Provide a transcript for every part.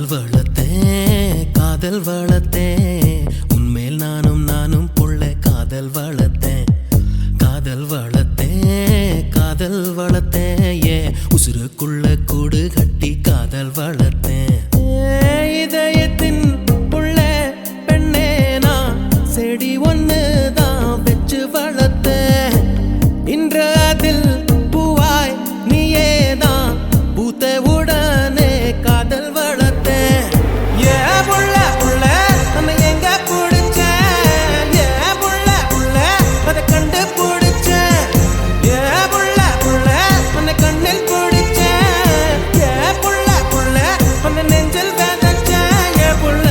காதல் வளர்த்தேன் காதல் வளர்த்தேன் உன்மேல் நானும் புள்ள காதல் வளர்த்தேன் காதல் வளர்த்தேன் காதல் வளர்த்தேன் ஏ உசுருக்குள்ள கூடு கட்டி காதல் வளர்த்தேன் இதயத்தின் புள்ள பெண்ணே நான் செடி ஒன்று தான் வச்சு வளர்த்தேன் இன்று அதில் பூவாய் நீயே தான் பூத்த உடனே காதல் வளர்த்தேன் ஏ புள்ள புள்ள நம்ம எங்க பிடிச்சேன் ஏ புள்ள புள்ள அதை கண்டு பிடிச்சேன் ஏ புள்ள புள்ள உன்னை கண்ணில் பிடிச்சேன் ஏ புள்ள புள்ள உன்னை நெஞ்சில் விதைச்சேன் ஏ புள்ள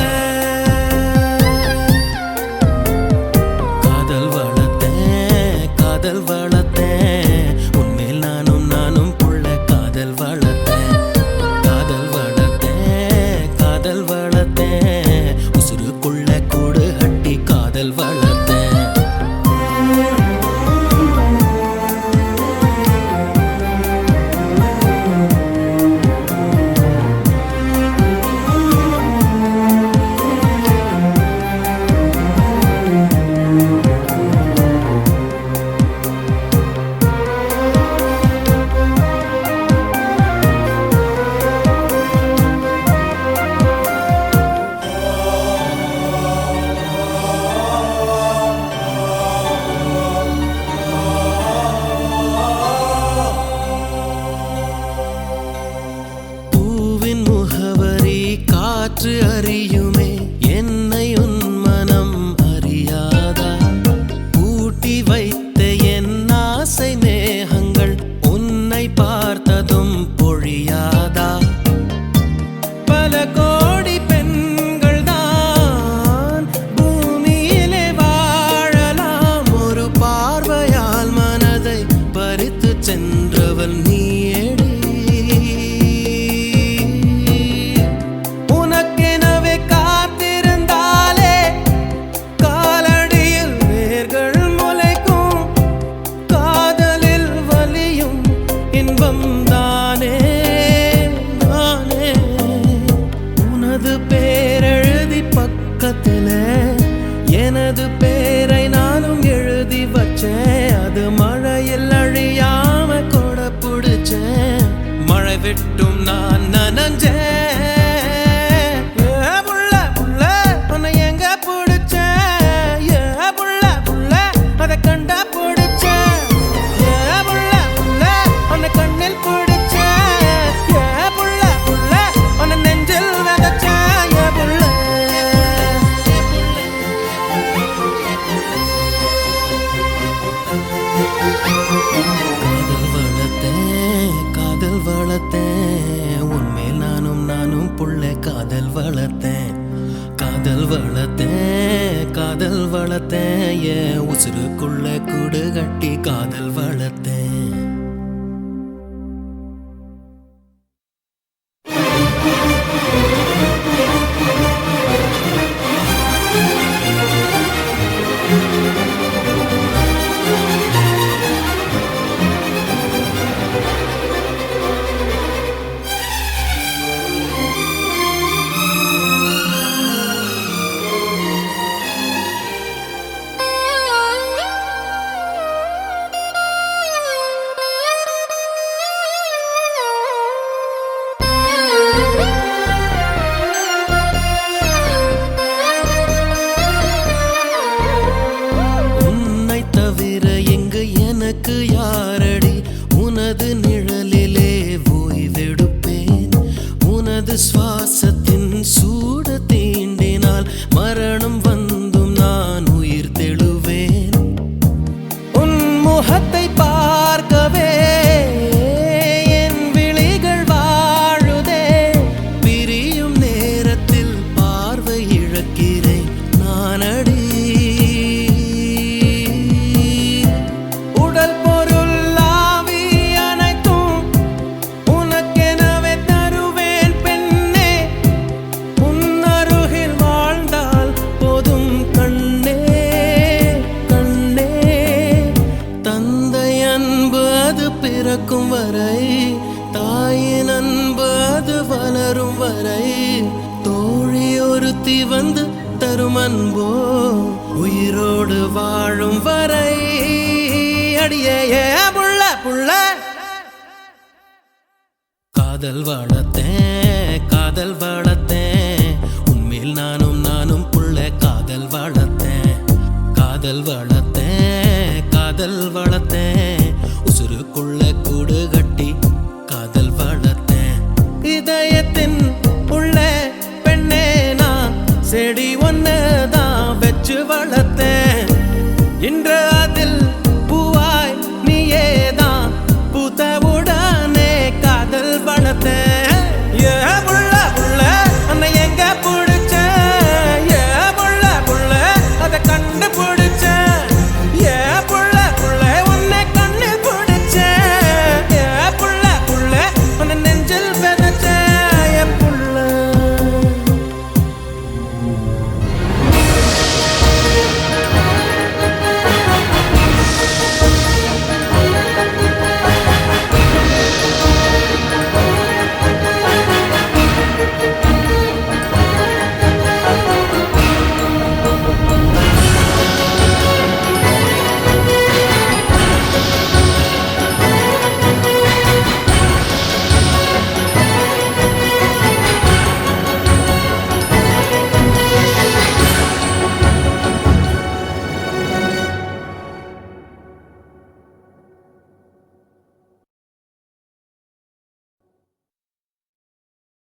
காதல் வளர்த்தேன் காதல் வளர்த்தேன் உன்மேல் நானும் புள்ள காதல் வளர்த்தேன் காதல் வளர்த்தேன் காதல் வளர்த்தேன் உசுருக்குள்ள கூடு கட்டி காதல் வளர்த்தேன் பூவின் முகவரி காற்று அறியுமே என்னை உன் மனம் அறியாதா பூட்டி வைத்த என் ஆசை மேகங்கள் உன்னை பார்த்ததும் பொழியாதா பல கோடி பெண்கள் தான் பூமியிலே வாழலாம் ஒரு பார்வையால் மனதை பறித்து சென்றவள் நீயேடி உனக்கெனவே காத்திருந்தாலே காலடியில் வேர்கள் முளைக்கும் காதலில் வலியும் இன்பம் தானே நானே உனது பேரெழுதி பக்கத்துல எனது பேரை நானும் எழுதி வச்சேன் அது மழையில் அழியாம கொடை பிடிச்சேன் மழை விட்டும் நான் நனஞ்சேன் ஏ புள்ள புள்ள உன்னை எங்க பிடிச்சேன் ஏ புள்ள புள்ள அதை கண்டா பிடிச்சேன் ஏ புள்ள புள்ள உன்னை கண்ணில் பிடிச்சேன் ஏ புள்ள புள்ள உன்னை நெஞ்சில் விதைச்சேன் ஏ புள்ள காதல் வளர்த்தேன் காதல் வளர்த்தேன் உன்மேல் நானும் புள்ள காதல் வளர்த்தேன் காதல் வளர்த்தேன் காதல் வளர்த்தேன் ஏன் உசுருக்குள்ள கூடு கட்டி காதல் வளர்த்தேன் உன்னை தவிர எங்கு எனக்கு யாரடி உனது நிழலிலே ஓய்வெடுப்பேன் உனது சுவாசத்தின் சூடு தீண்டினால் மரணம் வந்தும் நான் உயிர் தெழுவேன் உன் முகத்தை பார்க்கவே என் விழிகள் வாழுதே பிரியும் நேரத்தில் பார்வை இழக்கிறேன் நானடி உடல் பொருள் ஆவி அனைத்தும் உனக்கெனவே தருவேன் பெண்ணே அன்போ உயிரோடு வாழும் வரை அடியே புள்ள புள்ள காதல் வளர்த்தேன் உன்மேல் நானும் புள்ள காதல் வளர்த்தேன் உசுருக்குள்ள கூடு கட்டி காதல் வளர்த்தேன் இதயத்தின்